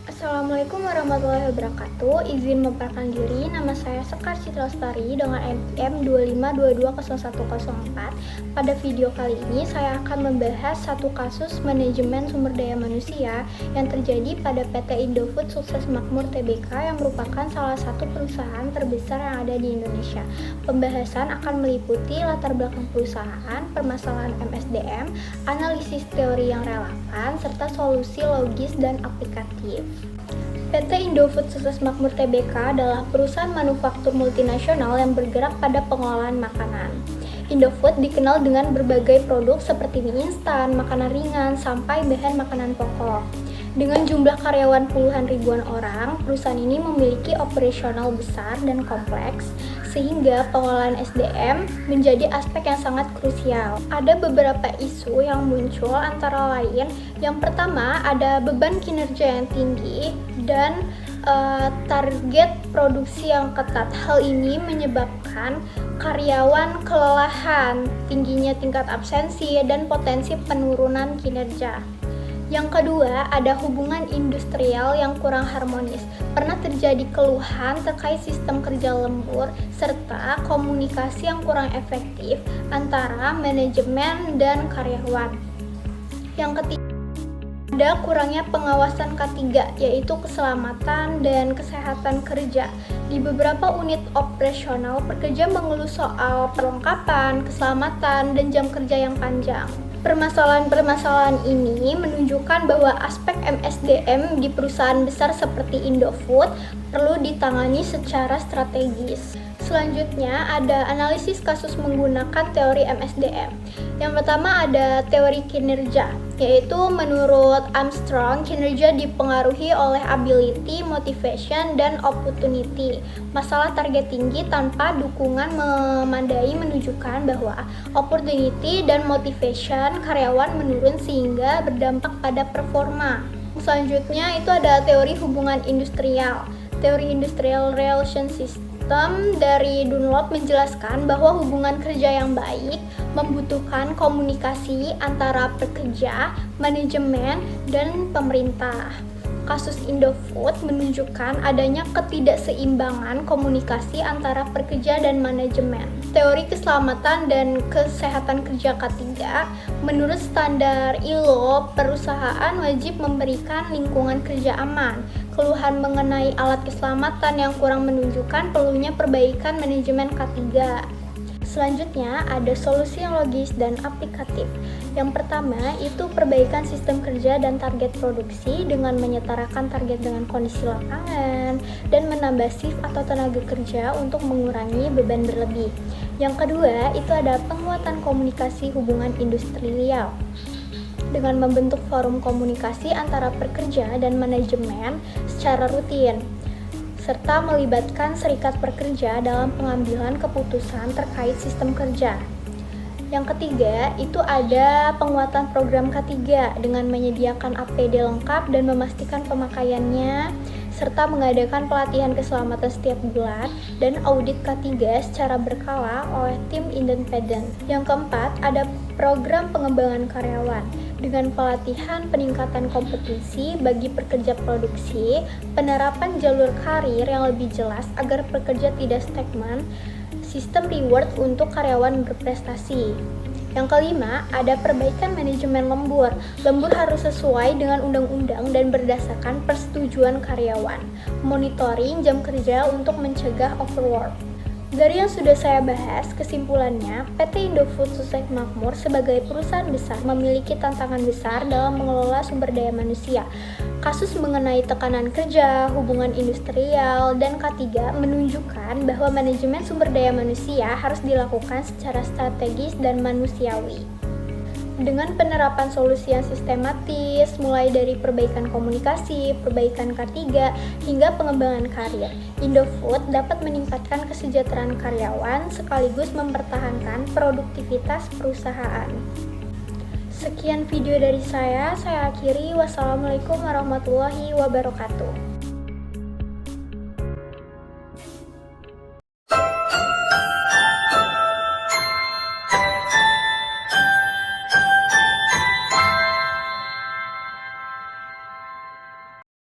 Assalamualaikum warahmatullahi wabarakatuh. Izin memperkenalkan diri, nama saya Sekar Citra Lestari dengan NPM 25220104. Pada video kali ini saya akan membahas satu kasus manajemen sumber daya manusia yang terjadi pada PT Indofood Sukses Makmur Tbk yang merupakan salah satu perusahaan terbesar yang ada di Indonesia. Pembahasan akan meliputi latar belakang perusahaan, permasalahan MSDM, analisis teori yang relevan, serta solusi logis dan aplikatif. PT Indofood Sukses Makmur Tbk adalah perusahaan manufaktur multinasional yang bergerak pada pengolahan makanan. Indofood dikenal dengan berbagai produk seperti mie instan, makanan ringan, sampai bahan makanan pokok. Dengan jumlah karyawan puluhan ribuan orang, perusahaan ini memiliki operasional besar dan kompleks, sehingga pengolahan SDM menjadi aspek yang sangat krusial. Ada beberapa isu yang muncul, antara lain, yang pertama ada beban kinerja yang tinggi dan target produksi yang ketat. Hal ini menyebabkan karyawan kelelahan, tingginya tingkat absensi, dan potensi penurunan kinerja. Yang kedua, ada hubungan industrial yang kurang harmonis. Pernah terjadi keluhan terkait sistem kerja lembur serta komunikasi yang kurang efektif antara manajemen dan karyawan. Yang ketiga, ada kurangnya pengawasan K3, yaitu keselamatan dan kesehatan kerja. Di beberapa unit operasional, pekerja mengeluh soal perlengkapan, keselamatan, dan jam kerja yang panjang. Permasalahan-permasalahan ini menunjukkan bahwa aspek MSDM di perusahaan besar seperti Indofood perlu ditangani secara strategis. Selanjutnya ada analisis kasus menggunakan teori MSDM. Yang pertama ada teori kinerja, yaitu menurut Armstrong, kinerja dipengaruhi oleh ability, motivation, dan opportunity. Masalah target tinggi tanpa dukungan memadai menunjukkan bahwa opportunity dan motivation karyawan menurun sehingga berdampak pada performa. Selanjutnya itu ada teori hubungan industrial. Teori industrial relation system dari Dunlop menjelaskan bahwa hubungan kerja yang baik membutuhkan komunikasi antara pekerja, manajemen, dan pemerintah. Kasus Indofood menunjukkan adanya ketidakseimbangan komunikasi antara pekerja dan manajemen. Teori keselamatan dan kesehatan kerja K3, menurut standar ILO, perusahaan wajib memberikan lingkungan kerja aman. Keluhan mengenai alat keselamatan yang kurang menunjukkan perlunya perbaikan manajemen K3. Selanjutnya ada solusi yang logis dan aplikatif. Yang pertama itu perbaikan sistem kerja dan target produksi dengan menyetarakan target dengan kondisi lapangan dan menambah shift atau tenaga kerja untuk mengurangi beban berlebih. Yang kedua itu ada penguatan komunikasi hubungan industrial dengan membentuk forum komunikasi antara pekerja dan manajemen secara rutin, serta melibatkan serikat pekerja dalam pengambilan keputusan terkait sistem kerja. Yang ketiga, itu ada penguatan program K3 dengan menyediakan APD lengkap dan memastikan pemakaiannya, serta mengadakan pelatihan keselamatan setiap bulan dan audit K3 secara berkala oleh tim independen. Yang keempat, ada program pengembangan karyawan dengan pelatihan peningkatan kompetensi bagi pekerja produksi, penerapan jalur karir yang lebih jelas agar pekerja tidak stagnan, sistem reward untuk karyawan berprestasi. Yang kelima, ada perbaikan manajemen lembur. Lembur harus sesuai dengan undang-undang dan berdasarkan persetujuan karyawan. Monitoring jam kerja untuk mencegah overwork. Dari yang sudah saya bahas, kesimpulannya, PT Indofood Sukses Makmur sebagai perusahaan besar memiliki tantangan besar dalam mengelola sumber daya manusia. Kasus mengenai tekanan kerja, hubungan industrial, dan K3 menunjukkan bahwa manajemen sumber daya manusia harus dilakukan secara strategis dan manusiawi. Dengan penerapan solusi yang sistematis, mulai dari perbaikan komunikasi, perbaikan K3, hingga pengembangan karir, Indofood dapat meningkatkan kesejahteraan karyawan sekaligus mempertahankan produktivitas perusahaan. Sekian video dari saya akhiri. Wassalamualaikum warahmatullahi wabarakatuh.